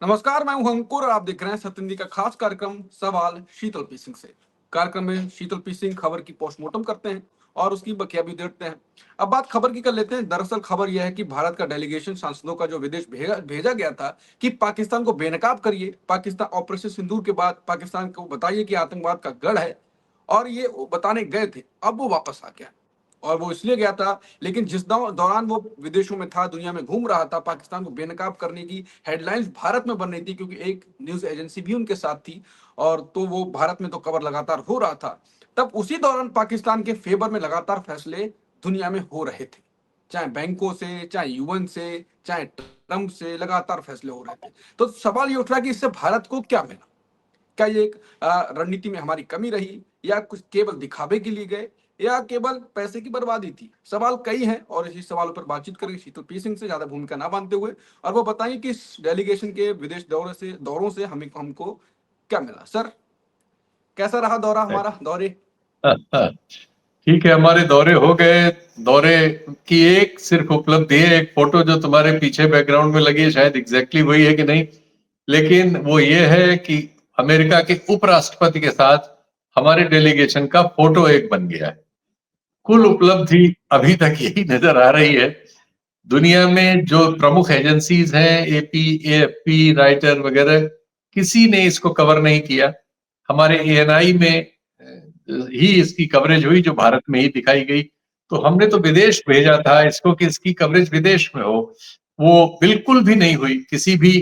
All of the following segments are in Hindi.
नमस्कार, मैं हूं अंकुर और आप देख रहे हैं सत्येंद्र का खास कार्यक्रम सवाल शीतल पी सिंह से। कार्यक्रम में शीतल पी सिंह खबर की पोस्टमार्टम करते हैं और उसकी बखिया भी देखते हैं। अब बात खबर की कर लेते हैं। दरअसल खबर यह है कि भारत का डेलीगेशन सांसदों का जो विदेश भेजा गया था कि पाकिस्तान को बेनकाब करिए। पाकिस्तान ऑपरेशन सिंदूर के बाद पाकिस्तान को बताइए कि आतंकवाद का गढ़ है, और ये वो बताने गए थे। अब वो वापस आ गया, और वो इसलिए गया था, लेकिन जिस दौरान वो विदेशों में था, दुनिया में घूम रहा था, पाकिस्तान को बेनकाब करने की हेडलाइंस भारत में बन रही थी, क्योंकि एक न्यूज एजेंसी भी उनके साथ थी, और तो वो भारत में तो कवर लगातार हो रहा था। तब उसी दौरान पाकिस्तान के फेवर में लगातार फैसले दुनिया में हो रहे थे, चाहे बैंकों से, चाहे यूएन से, चाहे ट्रंप से, लगातार फैसले हो रहे थे। तो सवाल ये उठ रहा है कि इससे भारत को क्या मिला? क्या ये एक रणनीति में हमारी कमी रही, या कुछ केवल दिखावे के लिए गए, या केवल पैसे की बर्बादी थी? सवाल कई हैं और इसी सवालों पर बातचीत करेंगे शीतल पी सिंह से, ज्यादा भूमिका ना बांधते हुए, और वो बताएंगे कि इस डेलीगेशन के विदेश दौरों से हमको क्या मिला। सर, कैसा रहा दौरा, हमारा दौरे? ठीक है, हमारे दौरे हो गए। दौरे की एक सिर्फ उपलब्धि है, एक फोटो जो तुम्हारे पीछे बैकग्राउंड में लगी है, शायद एग्जैक्टली वही है कि नहीं, लेकिन वो ये है कि अमेरिका के उपराष्ट्रपति के साथ हमारे डेलीगेशन का फोटो एक बन गया है। कुल उपलब्धि अभी तक यही नजर आ रही है। दुनिया में जो प्रमुख एजेंसीज हैं, एपी, एएफपी, राइटर वगैरह, किसी ने इसको कवर नहीं किया। हमारे एएनआई में ही इसकी कवरेज हुई, जो भारत में ही दिखाई गई। तो हमने तो विदेश भेजा था इसको कि इसकी कवरेज विदेश में हो, वो बिल्कुल भी नहीं हुई। किसी भी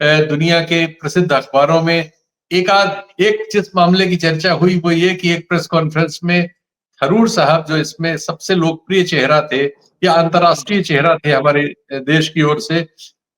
दुनिया के प्रसिद्ध अखबारों में एक जिस मामले की चर्चा हुई वो ये कि एक प्रेस कॉन्फ्रेंस में थरूर साहब, जो इसमें सबसे लोकप्रिय चेहरा थे या अंतर्राष्ट्रीय चेहरा थे हमारे देश की ओर से,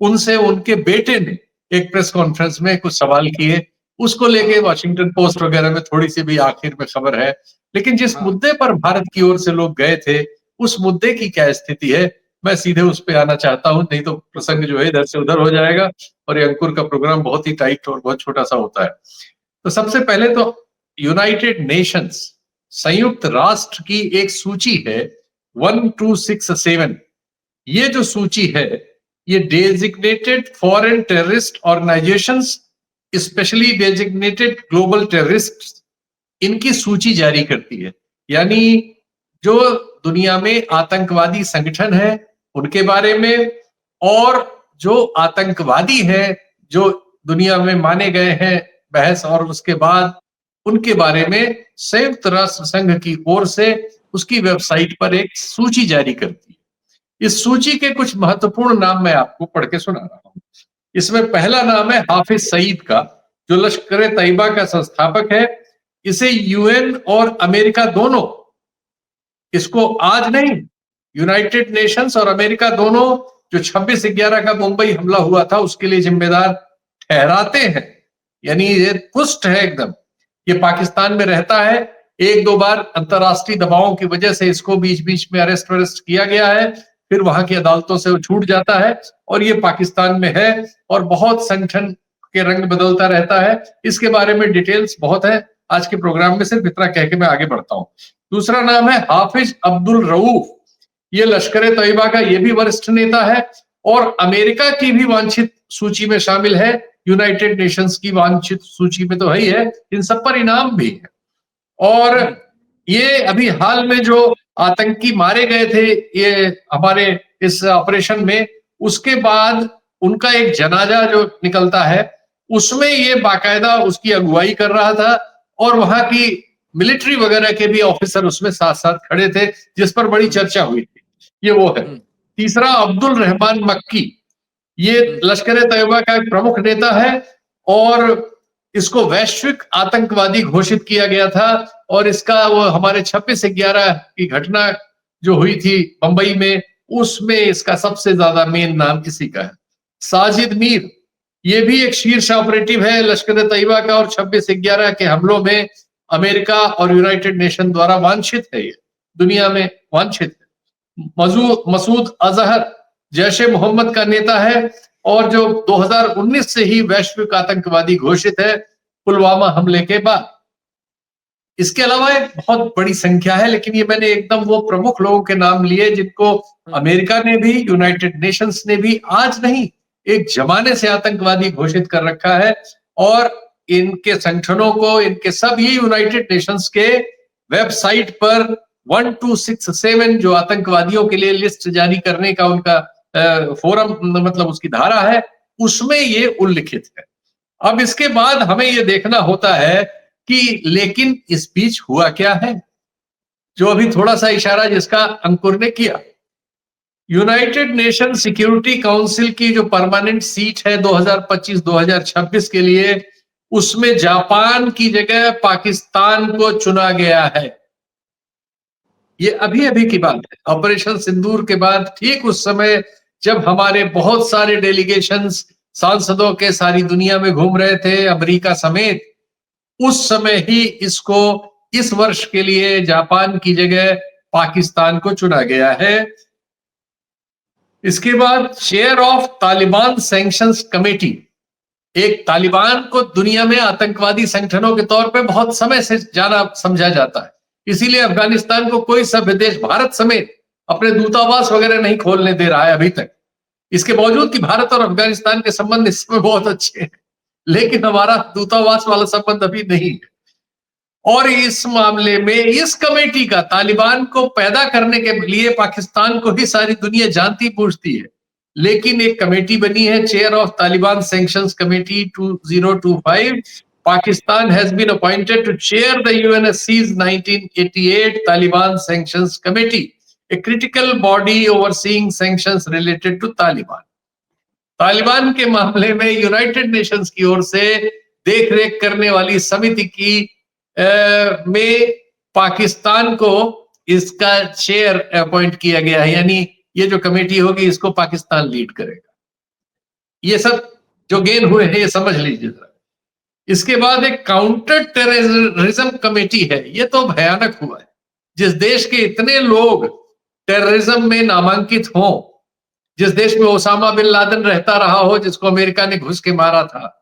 उनसे उनके बेटे ने एक प्रेस कॉन्फ्रेंस में कुछ सवाल किए। उसको लेके वॉशिंगटन पोस्ट वगैरह में थोड़ी सी भी आखिर में खबर है, लेकिन जिस मुद्दे पर भारत की ओर से लोग गए थे, उस मुद्दे की क्या स्थिति है, मैं सीधे उस पे आना चाहता हूं, नहीं तो प्रसंग जो है इधर से उधर हो जाएगा और ये अंकुर का प्रोग्राम बहुत ही टाइट और बहुत छोटा सा होता है। तो सबसे पहले तो यूनाइटेड नेशंस, संयुक्त राष्ट्र की एक सूची है 1267। ये जो सूची है, ये designated foreign terrorist organisations, specially designated global terrorist, इनकी सूची जारी करती है। यानी जो दुनिया में आतंकवादी संगठन है उनके बारे में, और जो आतंकवादी हैं जो दुनिया में माने गए हैं बहस और उसके बाद, उनके बारे में संयुक्त राष्ट्र संघ की ओर से उसकी वेबसाइट पर एक सूची जारी करती है। इस सूची के कुछ महत्वपूर्ण नाम मैं आपको पढ़ के सुना रहा हूं। इसमें पहला नाम है हाफिज सईद का, जो लश्कर तैयबा का संस्थापक है। इसे यूएन और अमेरिका दोनों, इसको आज नहीं, यूनाइटेड नेशंस और अमेरिका दोनों जो 26/11 का मुंबई हमला हुआ था उसके लिए जिम्मेदार ठहराते हैं। यानी ये पुष्ट है एकदम। ये पाकिस्तान में रहता है, एक दो बार अंतरराष्ट्रीय दबावों की वजह से इसको बीच बीच में अरेस्ट वरेस्ट किया गया है, फिर वहां की अदालतों से वो छूट जाता है और ये पाकिस्तान में है और बहुत संगठन के रंग बदलता रहता है। इसके बारे में डिटेल्स बहुत है, आज के प्रोग्राम में सिर्फ इतना कह के मैं आगे बढ़ता हूं। दूसरा नाम है हाफिज अब्दुल रऊफ। ये लश्कर तैयबा का ये भी वरिष्ठ नेता है और अमेरिका की भी वांछित सूची में शामिल है, यूनाइटेड नेशंस की वांछित सूची में तो है ही है, इन सब पर इनाम भी है। और ये अभी हाल में जो आतंकी मारे गए थे ये हमारे इस ऑपरेशन में, उसके बाद उनका एक जनाजा जो निकलता है उसमें ये बाकायदा उसकी अगुवाई कर रहा था, और वहां की मिलिट्री वगैरह के भी ऑफिसर उसमें साथ साथ खड़े थे, जिस पर बड़ी चर्चा हुई थी। ये वो है। तीसरा अब्दुल रहमान मक्की, ये लश्कर तैयबा का एक प्रमुख नेता है और इसको वैश्विक आतंकवादी घोषित किया गया था, और इसका वो हमारे 26/11 की घटना जो हुई थी मुंबई में, उसमें इसका सबसे ज्यादा मेन नाम इसी का है। साजिद मीर, ये भी एक शीर्ष ऑपरेटिव है लश्कर तैयबा का, और 26/11 के हमलों में अमेरिका और यूनाइटेड नेशन द्वारा वांछित है, ये दुनिया में वांछित है। मसूद अजहर जैश ए मोहम्मद का नेता है और जो 2019 से ही वैश्विक आतंकवादी घोषित है पुलवामा हमले के बाद। इसके अलावा एक बहुत बड़ी संख्या है, लेकिन ये मैंने एकदम वो प्रमुख लोगों के नाम लिए जिनको अमेरिका ने भी, यूनाइटेड नेशंस ने भी आज नहीं एक जमाने से आतंकवादी घोषित कर रखा है, और इनके संगठनों को, इनके सब ये यूनाइटेड नेशंस के वेबसाइट पर 1267 जो आतंकवादियों के लिए लिस्ट जारी करने का उनका फोरम, मतलब उसकी धारा है, उसमें ये उल्लिखित है। अब इसके बाद हमें ये देखना होता है कि लेकिन इस बीच हुआ क्या है, जो अभी थोड़ा सा इशारा जिसका अंकुर ने किया। यूनाइटेड नेशन सिक्योरिटी काउंसिल की जो परमानेंट सीट है 2025-2026 के लिए, उसमें जापान की जगह पाकिस्तान को चुना गया है। ये अभी अभी की बात है, ऑपरेशन सिंदूर के बाद, ठीक उस समय जब हमारे बहुत सारे डेलीगेशंस सांसदों के सारी दुनिया में घूम रहे थे, अमेरिका समेत, उस समय ही इसको इस वर्ष के लिए जापान की जगह पाकिस्तान को चुना गया है। इसके बाद chair of Taliban sanctions committee, एक तालिबान को दुनिया में आतंकवादी संगठनों के तौर पे बहुत समय से जाना समझा जाता है, इसीलिए अफगानिस्तान को कोई सभ्य देश, भारत समेत, अपने दूतावास वगैरह नहीं खोलने दे रहा है अभी तक। इसके बावजूद कि भारत और अफगानिस्तान के संबंध इस समय बहुत अच्छे हैं, लेकिन हमारा दूतावास वाला संबंध अभी नहीं है। और इस मामले में इस कमेटी का तालिबान को पैदा करने के लिए पाकिस्तान को ही सारी दुनिया जानती पूछती है, लेकिन एक कमेटी बनी है, chair of Taliban sanctions committee 2025। Pakistan has been appointed to chair the UNSC's 1988 Taliban Sanctions Committee, a critical body overseeing sanctions related to Taliban. Taliban के मामले में यूनाइटेड नेशंस की ओर से देखरेख करने वाली समिति की में पाकिस्तान को इसका चेयर अपॉइंट किया गया है, यानी ये जो कमेटी होगी इसको पाकिस्तान लीड करेगा। ये सब जो गेन हुए हैं ये समझ लीजिए जरा। इसके बाद एक काउंटर टेररिज्म कमेटी है, ये तो भयानक हुआ है। जिस देश के इतने लोग टेररिज्म में नामांकित हों, जिस देश में ओसामा बिन लादेन रहता रहा हो, जिसको अमेरिका ने घुस के मारा था,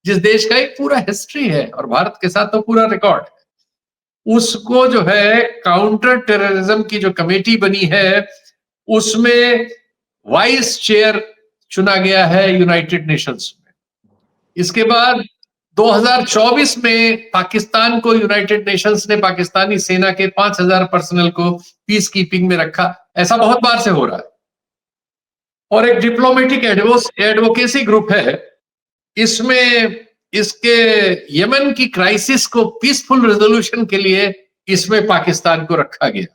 जिस देश का एक पूरा हिस्ट्री है और भारत के साथ तो पूरा रिकॉर्ड है, उसको जो है काउंटर टेररिज्म की जो कमेटी बनी है उसमें वाइस चेयर चुना गया है यूनाइटेड नेशंस में। इसके बाद 2024 में पाकिस्तान को यूनाइटेड नेशंस ने पाकिस्तानी सेना के 5000 पर्सनल को पीस कीपिंग में रखा। ऐसा बहुत बार से हो रहा है। और एक डिप्लोमेटिक एडवोकेसी ग्रुप है, इसमें इसके यमन की क्राइसिस को पीसफुल रेजोल्यूशन के लिए इसमें पाकिस्तान को रखा गया,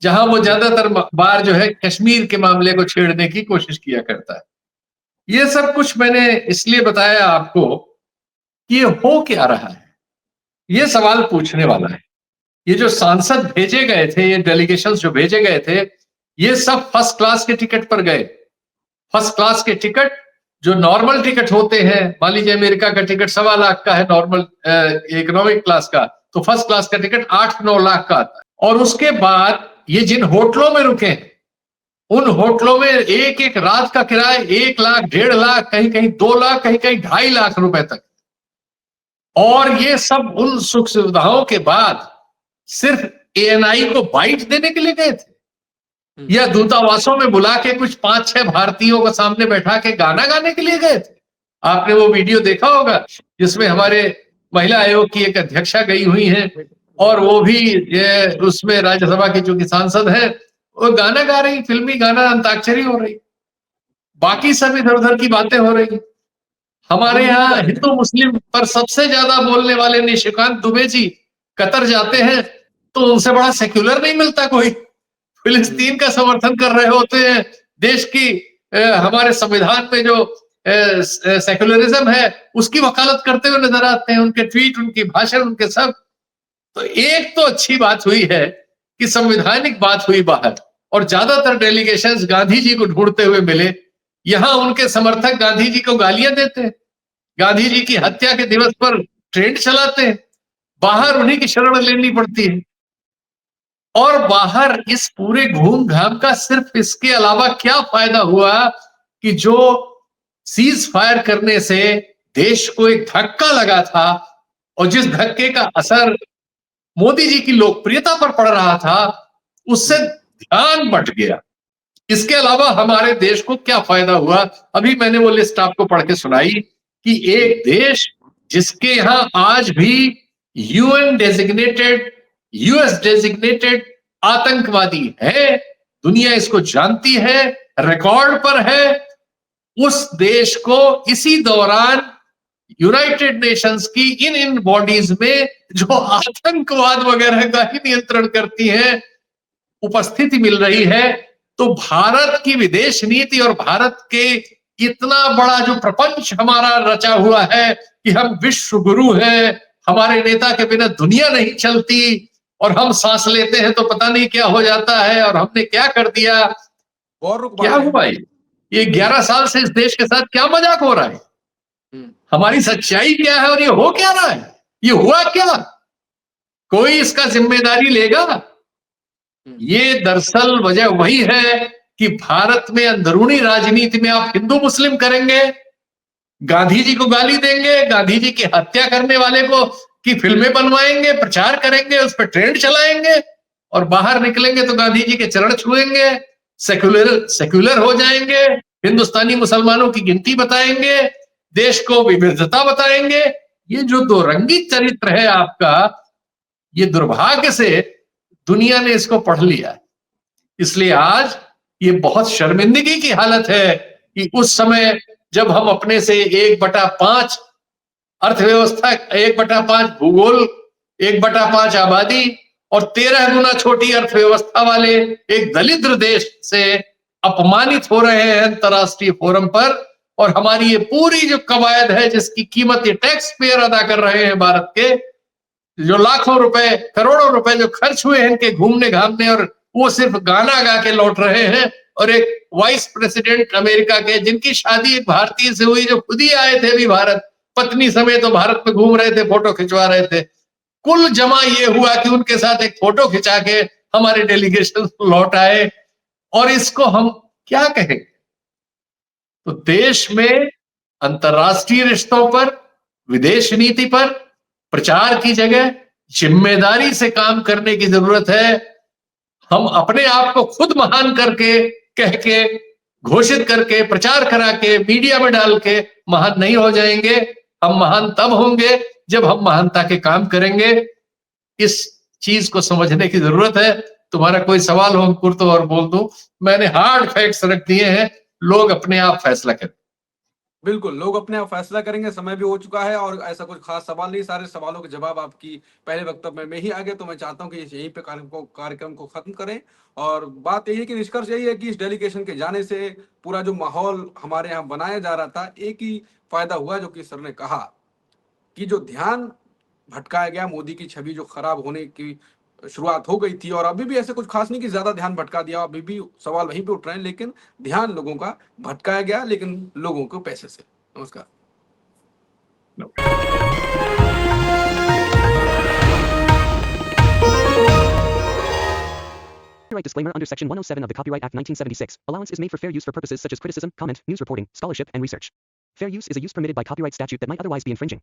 जहां वो ज्यादातर बार जो है कश्मीर के मामले को छेड़ने की कोशिश किया करता है। ये सब कुछ मैंने इसलिए बताया आपको कि ये हो क्या रहा है, ये सवाल पूछने वाला है। ये जो सांसद भेजे गए थे, ये डेलीगेशंस जो भेजे गए थे, ये सब फर्स्ट क्लास के टिकट पर गए। फर्स्ट क्लास के टिकट जो नॉर्मल टिकट होते हैं, मान लीजिए अमेरिका का टिकट 1.25 लाख का है नॉर्मल इकोनॉमिक क्लास का, तो फर्स्ट क्लास का टिकट 8-9 लाख का आता है। और उसके बाद ये जिन होटलों में रुके हैं, उन होटलों में एक एक रात का किराया 1 लाख, 1.5 लाख, कहीं कहीं 2 लाख, कहीं कहीं 2.5 लाख रुपए तक। और ये सब उन सुख सुविधाओं के बाद सिर्फ ANI को बाइट देने के लिए गए थे, या दूतावासों में बुला के कुछ 5-6 भारतीयों को सामने बैठा के गाना गाने के लिए गए थे। आपने वो वीडियो देखा होगा जिसमें हमारे महिला आयोग की एक अध्यक्षा गई हुई है, और वो भी उसमें राज्यसभा की जो सांसद है वो गाना गा रही, फिल्मी गाना, अंताक्षरी हो रही, बाकी सब इधर उधर की बातें हो रही। हमारे यहाँ हिंदू मुस्लिम पर सबसे ज्यादा बोलने वाले निशिकांत दुबे जी कतर जाते हैं, तो उनसे बड़ा सेक्युलर नहीं मिलता कोई। फिलिस्तीन का समर्थन कर रहे होते हैं, देश की हमारे संविधान में जो सेक्युलरिज्म है उसकी वकालत करते हुए नजर आते हैं। उनके ट्वीट, उनकी भाषण, उनके सब। तो एक तो अच्छी बात हुई है कि संवैधानिक बात हुई बाहर, और ज्यादातर डेलीगेशंस गांधी जी को ढूंढते हुए मिले। यहां उनके समर्थक गांधी जी को गालियां देते हैं, गांधी जी की हत्या के दिवस पर ट्रेंड चलाते हैं, बाहर उन्हीं की शरण लेनी पड़ती है। और बाहर इस पूरे घूम घाम का सिर्फ इसके अलावा क्या फायदा हुआ कि जो सीज फायर करने से देश को एक धक्का लगा था, और जिस धक्के का असर मोदी जी की लोकप्रियता पर पड़ रहा था, उससे ध्यान बट गया। इसके अलावा हमारे देश को क्या फायदा हुआ? अभी मैंने वो लिस्ट आपको पढ़ के सुनाई कि एक देश जिसके यहां आज भी यूएन डेजिग्नेटेड, यूएस डेजिग्नेटेड आतंकवादी है, दुनिया इसको जानती है, रिकॉर्ड पर है, उस देश को इसी दौरान यूनाइटेड नेशंस की इन बॉडीज में जो आतंकवाद वगैरह का ही नियंत्रण करती हैं उपस्थिति मिल रही है। तो भारत की विदेश नीति और भारत के इतना बड़ा जो प्रपंच हमारा रचा हुआ है कि हम विश्व गुरु हैं, हमारे नेता के बिना दुनिया नहीं चलती, और हम सांस लेते हैं तो पता नहीं क्या हो जाता है, और हमने क्या कर दिया, क्या हुआ? ये 11 साल से इस देश के साथ क्या मजाक हो रहा है? हमारी सच्चाई क्या है और ये हो क्या रहा है? ये हुआ क्या? कोई इसका जिम्मेदारी लेगा? ये दरअसल वजह वही है कि भारत में अंदरूनी राजनीति में आप हिंदू मुस्लिम करेंगे, गांधी जी को गाली देंगे, गांधी जी की हत्या करने वाले को की फिल्में बनवाएंगे, प्रचार करेंगे, उस पर ट्रेंड चलाएंगे, और बाहर निकलेंगे तो गांधी जी के चरण छुएंगे, सेक्युलर हो जाएंगे, हिंदुस्तानी मुसलमानों की गिनती बताएंगे, देश को विविधता बताएंगे। ये जो दो रंगी चरित्र है आपका, ये दुर्भाग्य से दुनिया ने इसको पढ़ लिया। इसलिए आज ये बहुत शर्मिंदगी की हालत है कि उस समय जब हम अपने से 1/5 अर्थव्यवस्था, 1/5 भूगोल, 1/5 आबादी और 13 गुना छोटी अर्थव्यवस्था वाले एक दलिद्र देश से अपमानित हो रहे हैं अंतरराष्ट्रीय फोरम पर, और हमारी ये पूरी जो कवायद है जिसकी कीमत ये टैक्स पेयर अदा कर रहे हैं भारत के, जो लाखों रुपए, करोड़ों रुपए जो खर्च हुए हैं इनके घूमने घामने, और वो सिर्फ गाना गा के लौट रहे हैं। और एक वाइस प्रेसिडेंट अमेरिका के, जिनकी शादी एक भारतीय से हुई, जो खुद ही आए थे भी भारत, पत्नी समेत तो भारत में घूम रहे थे, फोटो खिंचवा रहे थे, कुल जमा ये हुआ कि उनके साथ एक फोटो खिंचा के हमारे डेलीगेशन लौट आए। और इसको हम क्या कहें? तो देश में अंतरराष्ट्रीय रिश्तों पर, विदेश नीति पर प्रचार की जगह जिम्मेदारी से काम करने की जरूरत है। हम अपने आप को खुद महान करके, कह के, घोषित करके, प्रचार करा के, मीडिया में डाल के महान नहीं हो जाएंगे। हम महान तब होंगे जब हम महानता के काम करेंगे। इस चीज को समझने की जरूरत है। तुम्हारा कोई सवाल हो अंकुर तो और बोल दूं, मैंने हार्ड फैक्ट्स रख दिए हैं, लोग अपने आप फैसला करें। बिल्कुल, लोग अपने आप फैसला करेंगे, समय भी हो चुका है और ऐसा कुछ खास सवाल नहीं, सारे सवालों के जवाब आपकी पहले वक्तव्य में ही आ गए। तो मैं चाहता हूं कि यहीं पे कार्यक्रम को खत्म करें। और बात यही है कि निष्कर्ष यही है कि इस डेलीगेशन के जाने से पूरा जो माहौल हमारे यहाँ बनाया जा रहा था, एक ही फायदा हुआ, जो कि सर ने कहा कि जो ध्यान भटकाया गया, मोदी की छवि जो खराब होने की शुरुआत हो गई थी, और अभी भी ऐसे कुछ खास नहीं कि ज्यादा ध्यान भटका दिया, अभी भी सवाल वहीं पे उठ रहे हैं, लेकिन ध्यान लोगों का भटकाया गया, लेकिन लोगों को पैसे से। नमस्कार। Copyright disclaimer under Section 107 of the Copyright Act 1976. Allowance is made for fair use for purposes such as criticism, comment, news reporting, scholarship, and research. Fair use is a use permitted by copyright statute that might otherwise be infringing.